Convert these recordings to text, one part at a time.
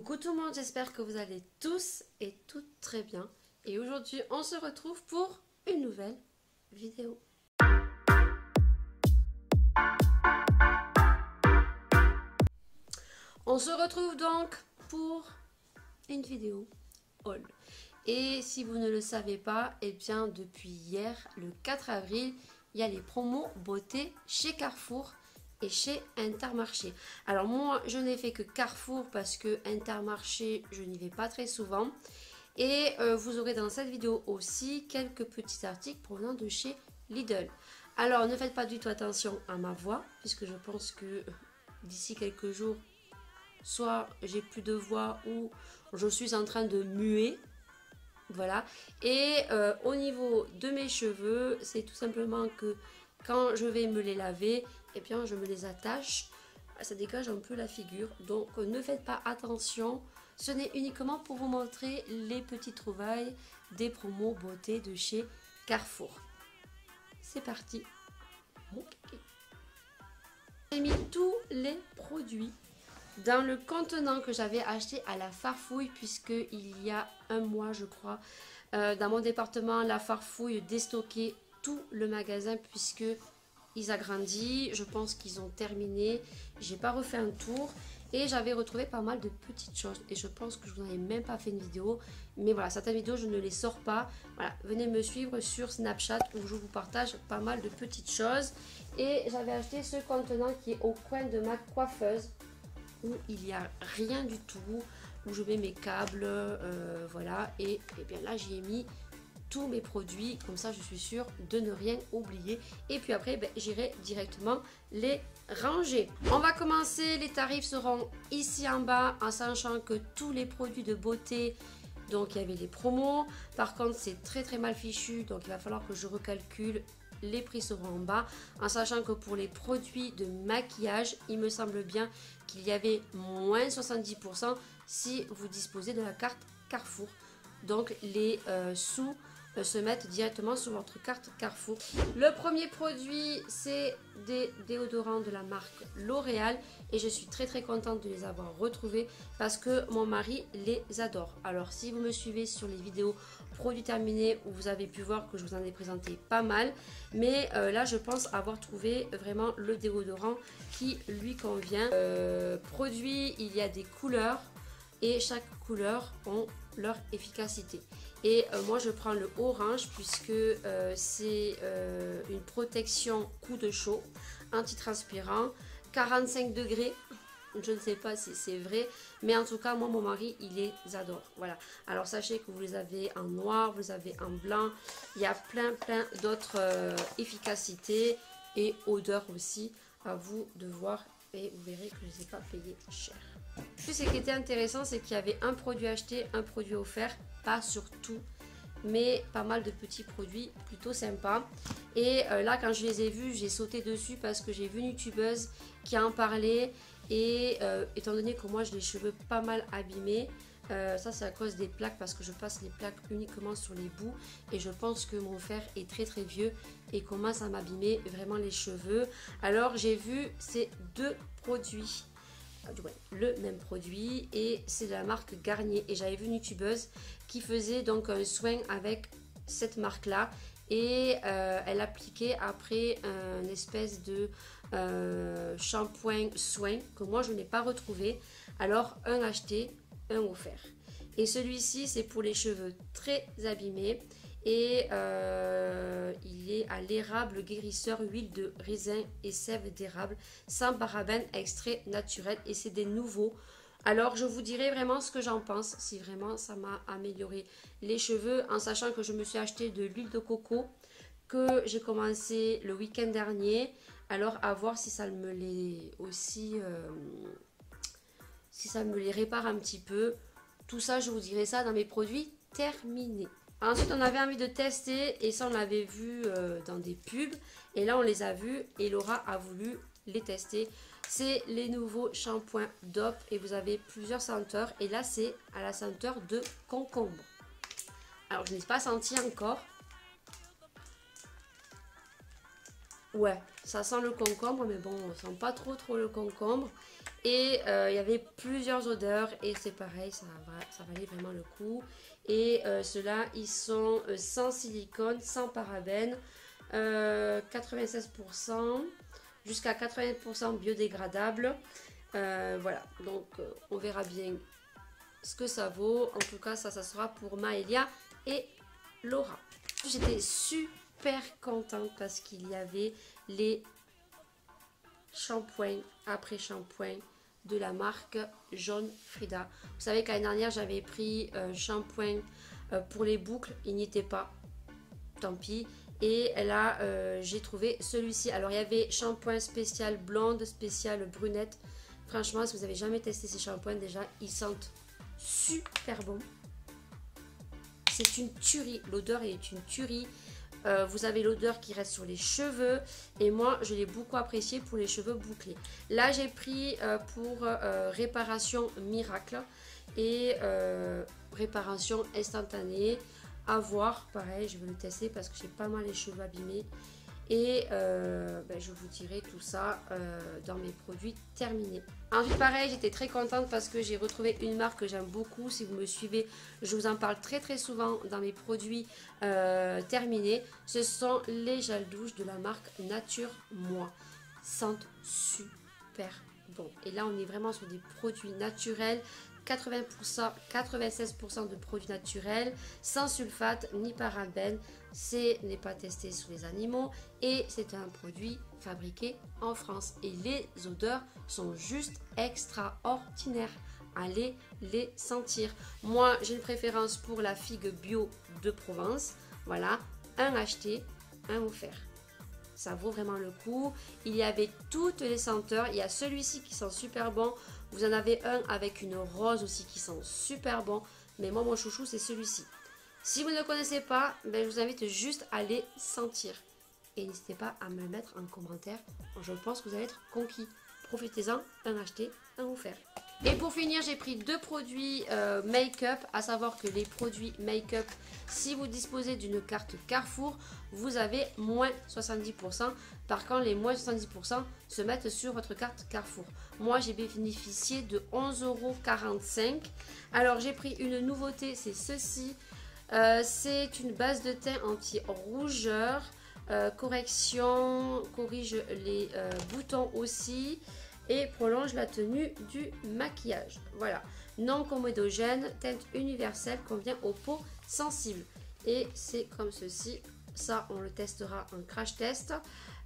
Coucou tout le monde, j'espère que vous allez tous et toutes très bien. Et aujourd'hui, on se retrouve pour une nouvelle vidéo. On se retrouve donc pour une vidéo haul. Et si vous ne le savez pas, eh bien depuis hier, le 4 avril, il y a les promos beauté chez Carrefour et chez Intermarché. Alors moi, je n'ai fait que Carrefour parce que Intermarché, je n'y vais pas très souvent. Et vous aurez dans cette vidéo aussi quelques petits articles provenant de chez Lidl. Alors ne faites pas du tout attention à ma voix, puisque je pense que d'ici quelques jours, soit j'ai plus de voix ou je suis en train de muer. Voilà. Et au niveau de mes cheveux, c'est tout simplement que quand je vais me les laver, eh bien je me les attache. Ça dégage un peu la figure. Donc ne faites pas attention. Ce n'est uniquement pour vous montrer les petites trouvailles des promos beauté de chez Carrefour. C'est parti. J'ai mis tous les produits dans le contenant que j'avais acheté à la Farfouille, puisque il y a un mois je crois, dans mon département, la Farfouille déstockait tout le magasin puisque ils agrandissent. Je pense qu'ils ont terminé. J'ai pas refait un tour et j'avais retrouvé pas mal de petites choses et je pense que je vous en ai même pas fait une vidéo, mais voilà, certaines vidéos je ne les sors pas. Voilà, venez me suivre sur Snapchat où je vous partage pas mal de petites choses. Et j'avais acheté ce contenant qui est au coin de ma coiffeuse, où il n'y a rien du tout, où je mets mes câbles, voilà. Et bien là j'y ai mis tous mes produits, comme ça je suis sûre de ne rien oublier. Et puis après j'irai directement les ranger. On va commencer, les tarifs seront ici en bas, en sachant que tous les produits de beauté, donc il y avait les promos. Par contre c'est très mal fichu, donc il va falloir que je recalcule. Les prix seront en bas, en sachant que pour les produits de maquillage, il me semble bien qu'il y avait moins 70% si vous disposez de la carte Carrefour. Donc les sous se mettent directement sur votre carte Carrefour. Le premier produit, c'est des déodorants de la marque L'Oréal et je suis très contente de les avoir retrouvés parce que mon mari les adore. Alors si vous me suivez sur les vidéos produits terminés, où vous avez pu voir que je vous en ai présenté pas mal, mais là je pense avoir trouvé vraiment le déodorant qui lui convient. Produit, il y a des couleurs et chaque couleur ont leur efficacité. Et moi je prends le orange puisque c'est une protection coup de chaud, antitranspirant, 45 degrés. Je ne sais pas si c'est vrai, mais en tout cas moi mon mari il les adore. Voilà, alors sachez que vous les avez en noir, vous les avez en blanc, il y a plein d'autres efficacités et odeurs aussi, à vous de voir. Et vous verrez que je ne les ai pas payés cher. Ce qui était intéressant, c'est qu'il y avait un produit acheté, un produit offert, pas sur tout, mais pas mal de petits produits plutôt sympas. Et là quand je les ai vus, j'ai sauté dessus parce que j'ai vu une youtubeuse qui en parlait. Et étant donné que moi j'ai les cheveux pas mal abîmés, ça c'est à cause des plaques, parce que je passe les plaques uniquement sur les bouts et je pense que mon fer est très vieux et commence à m'abîmer vraiment les cheveux. Alors j'ai vu ces deux produits, le même produit, et c'est de la marque Garnier, et j'avais vu une youtubeuse qui faisait donc un soin avec cette marque là et elle appliquait après une espèce de shampoing soin que moi je n'ai pas retrouvé. Alors un acheté, un offert, et celui-ci c'est pour les cheveux très abîmés et il est à l'érable guérisseur, huile de raisin et sève d'érable, sans parabènes, extrait naturel, et c'est des nouveaux. Alors je vous dirai vraiment ce que j'en pense, si vraiment ça m'a amélioré les cheveux, en sachant que je me suis acheté de l'huile de coco que j'ai commencé le week-end dernier. Alors à voir si ça me les aussi si ça me les répare un petit peu. Tout ça je vous dirai ça dans mes produits terminés. Ensuite on avait envie de tester, et ça on l'avait vu dans des pubs, et là on les a vus et Laura a voulu les tester. C'est les nouveaux shampoings DOP et vous avez plusieurs senteurs, et là c'est à la senteur de concombre. Alors je n'ai pas senti encore. Ouais, ça sent le concombre, mais bon, on sent pas trop le concombre. Et il y avait plusieurs odeurs et c'est pareil, ça valait vraiment le coup. Et ceux-là, ils sont sans silicone, sans parabènes, 96%, jusqu'à 80% biodégradables. Voilà, donc on verra bien ce que ça vaut. En tout cas, ça sera pour Maëlia et Laura. J'étais super contente parce qu'il y avait les shampoings après shampoing de la marque Jaune Frida. Vous savez qu'année dernière j'avais pris shampoing pour les boucles, il n'y était pas, tant pis. Et là j'ai trouvé celui-ci. Alors il y avait shampoing spécial blonde, spécial brunette. Franchement, si vous avez jamais testé ces shampoings, déjà ils sentent super bon. C'est une tuerie, l'odeur est une tuerie. Vous avez l'odeur qui reste sur les cheveux et moi je l'ai beaucoup apprécié pour les cheveux bouclés. Là j'ai pris pour réparation miracle et réparation instantanée. À voir, pareil je vais le tester parce que j'ai pas mal les cheveux abîmés et je vous dirai tout ça dans mes produits terminés. Ensuite pareil, j'étais très contente parce que j'ai retrouvé une marque que j'aime beaucoup. Si vous me suivez, je vous en parle très souvent dans mes produits terminés. Ce sont les gels douche de la marque Nature Moi. Sentent super bon. Et là on est vraiment sur des produits naturels. 80%, 96% de produits naturels, sans sulfate ni parabènes. Ce n'est pas testé sur les animaux et c'est un produit fabriqué en France. Et les odeurs sont juste extraordinaires. Allez les sentir. Moi, j'ai une préférence pour la figue bio de Provence. Voilà, un acheté, un offert. Ça vaut vraiment le coup. Il y avait toutes les senteurs. Il y a celui-ci qui sent super bon. Vous en avez un avec une rose aussi qui sent super bon. Mais moi, mon chouchou, c'est celui-ci. Si vous ne le connaissez pas, je vous invite juste à les sentir. Et n'hésitez pas à me le mettre en commentaire. Je pense que vous allez être conquis. Profitez-en, un acheté, un offert. Et pour finir, j'ai pris deux produits make-up. À savoir que les produits make-up, si vous disposez d'une carte Carrefour, vous avez moins 70%. Par contre, les moins 70% se mettent sur votre carte Carrefour. Moi, j'ai bénéficié de 11,45 €. Alors, j'ai pris une nouveauté, c'est ceci. C'est une base de teint anti-rougeur. Correction, corrige les boutons aussi. Et prolonge la tenue du maquillage. Voilà. Non comédogène, teinte universelle, convient aux peaux sensibles. Et c'est comme ceci. Ça, on le testera en crash test.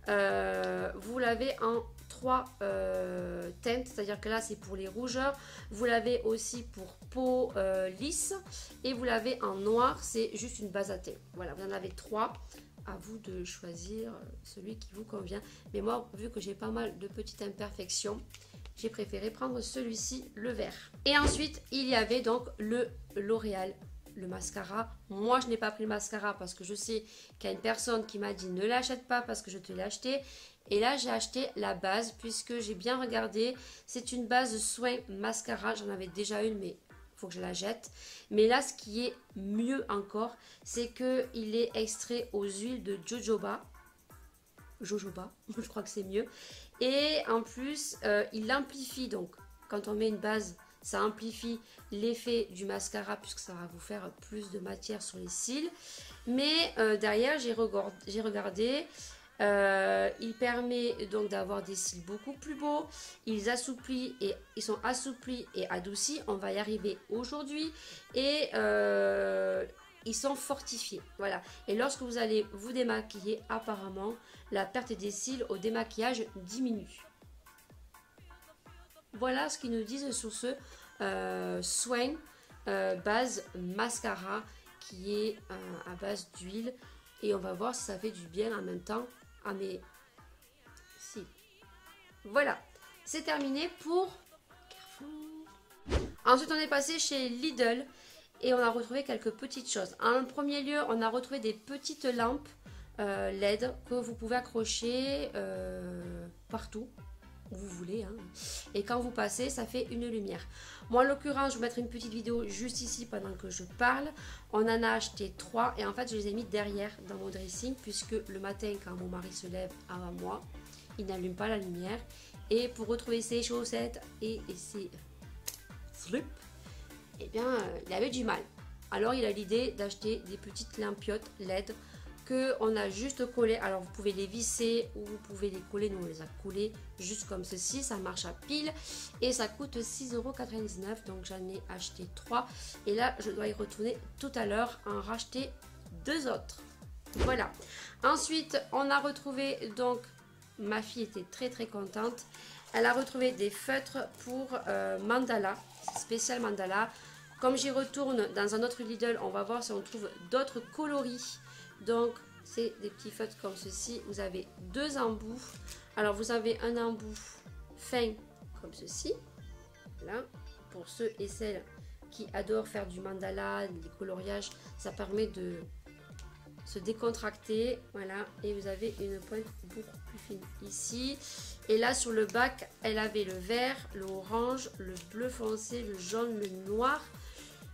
Vous l'avez en 3 teintes, c'est-à-dire que là c'est pour les rougeurs, vous l'avez aussi pour peau lisse et vous l'avez en noir, c'est juste une base à teint. Voilà, vous en avez 3, à vous de choisir celui qui vous convient. Mais moi, vu que j'ai pas mal de petites imperfections, j'ai préféré prendre celui-ci, le vert. Et ensuite, il y avait donc le L'Oréal, le mascara. Moi, je n'ai pas pris le mascara parce que je sais qu'il y a une personne qui m'a dit ne l'achète pas parce que je te l'ai acheté. Et là, j'ai acheté la base puisque j'ai bien regardé. C'est une base soin mascara. J'en avais déjà une, mais il faut que je la jette. Mais là, ce qui est mieux encore, c'est qu'il est extrait aux huiles de jojoba. Jojoba, je crois que c'est mieux. Et en plus, il amplifie. Donc, quand on met une base, ça amplifie l'effet du mascara puisque ça va vous faire plus de matière sur les cils. Mais derrière, j'ai regardé. Il permet donc d'avoir des cils beaucoup plus beaux. Ils sont assouplis et adoucis. On va y arriver aujourd'hui. Et ils sont fortifiés. Voilà. Et lorsque vous allez vous démaquiller, apparemment, la perte des cils au démaquillage diminue. Voilà ce qu'ils nous disent sur ce soin base mascara qui est à base d'huile. Et on va voir si ça fait du bien en même temps à mes cils. Voilà, c'est terminé pour Carrefour. Ensuite, on est passé chez Lidl et on a retrouvé quelques petites choses. En premier lieu, on a retrouvé des petites lampes LED que vous pouvez accrocher partout où vous voulez, hein. Et quand vous passez, ça fait une lumière. Moi, en l'occurrence, je vais mettre une petite vidéo juste ici pendant que je parle. On en a acheté 3 et en fait, je les ai mis derrière dans mon dressing puisque le matin, quand mon mari se lève avant moi, il n'allume pas la lumière Et pour retrouver ses chaussettes et ses slips, eh bien, il avait du mal. Alors, il a l'idée d'acheter des petites lampiotes LED qu'on a juste collées. Alors, vous pouvez les visser ou vous pouvez les coller. Nous, on les a collées juste comme ceci. Ça marche à pile et ça coûte 6,99 €. Donc, j'en ai acheté 3. Et là, je dois y retourner tout à l'heure en racheter 2 autres. Voilà. Ensuite, on a retrouvé, donc, ma fille était très contente. Elle a retrouvé des feutres pour mandala, spécial mandala. Comme j'y retourne dans un autre Lidl, on va voir si on trouve d'autres coloris. Donc, c'est des petits feutres comme ceci. Vous avez 2 embouts. Alors, vous avez un embout fin comme ceci. Voilà. Pour ceux et celles qui adorent faire du mandala, des coloriages, ça permet de se décontracter. Voilà. Et vous avez une pointe beaucoup plus fine ici. Et là, sur le bac, elle avait le vert, l'orange, le bleu foncé, le jaune, le noir,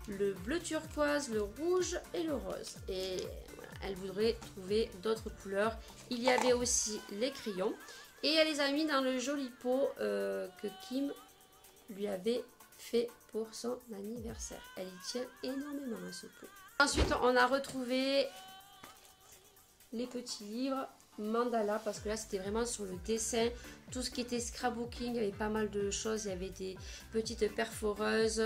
le bleu turquoise, le rouge et le rose. Et voilà, elle voudrait trouver d'autres couleurs. Il y avait aussi les crayons. Et elle les a mis dans le joli pot que Kim lui avait fait pour son anniversaire. Elle y tient énormément à ce pot. Ensuite, on a retrouvé les petits livres mandala, parce que là c'était vraiment sur le dessin, tout ce qui était scrapbooking, il y avait pas mal de choses, il y avait des petites perforeuses,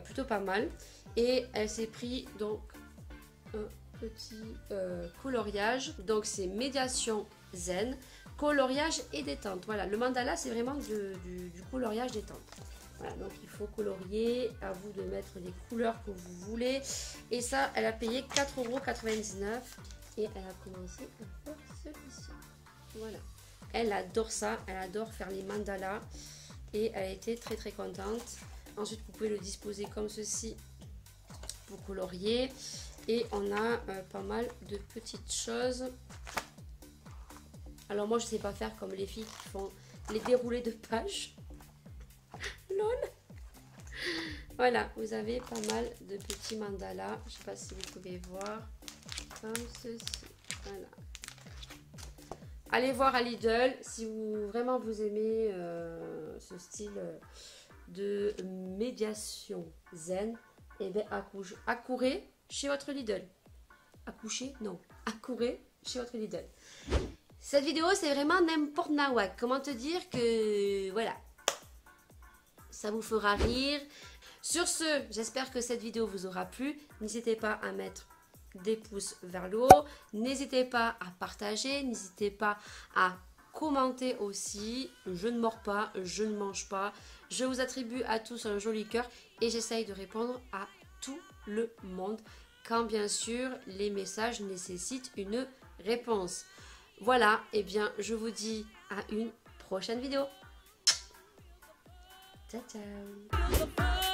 plutôt pas mal. Et elle s'est pris donc un petit coloriage, donc c'est médiation zen, coloriage et détente. Voilà, le mandala c'est vraiment du coloriage détente. Voilà, donc il faut colorier, à vous de mettre les couleurs que vous voulez. Et ça, elle a payé 4,99 € et elle a commencé à faire celui-ci. Voilà, elle adore ça, elle adore faire les mandalas et elle a été très contente. Ensuite, vous pouvez le disposer comme ceci pour colorier. Et on a pas mal de petites choses. Alors moi, je ne sais pas faire comme les filles qui font les déroulés de pages. Lol. Voilà, vous avez pas mal de petits mandalas. Je ne sais pas si vous pouvez voir. Comme ceci. Voilà. Allez voir à Lidl si vous vraiment vous aimez ce style de médiation zen. Et bien accourez chez votre Lidl. Accoucher? Non. Accourez chez votre Lidl. Cette vidéo c'est vraiment n'importe nawak. Comment te dire que voilà, ça vous fera rire. Sur ce, j'espère que cette vidéo vous aura plu. N'hésitez pas à mettre des pouces vers le haut. N'hésitez pas à partager. N'hésitez pas à commenter aussi. Je ne mords pas, je ne mange pas. Je vous attribue à tous un joli cœur et j'essaye de répondre à tout le monde quand bien sûr les messages nécessitent une réponse. Voilà, et bien je vous dis à une prochaine vidéo. Ciao ciao.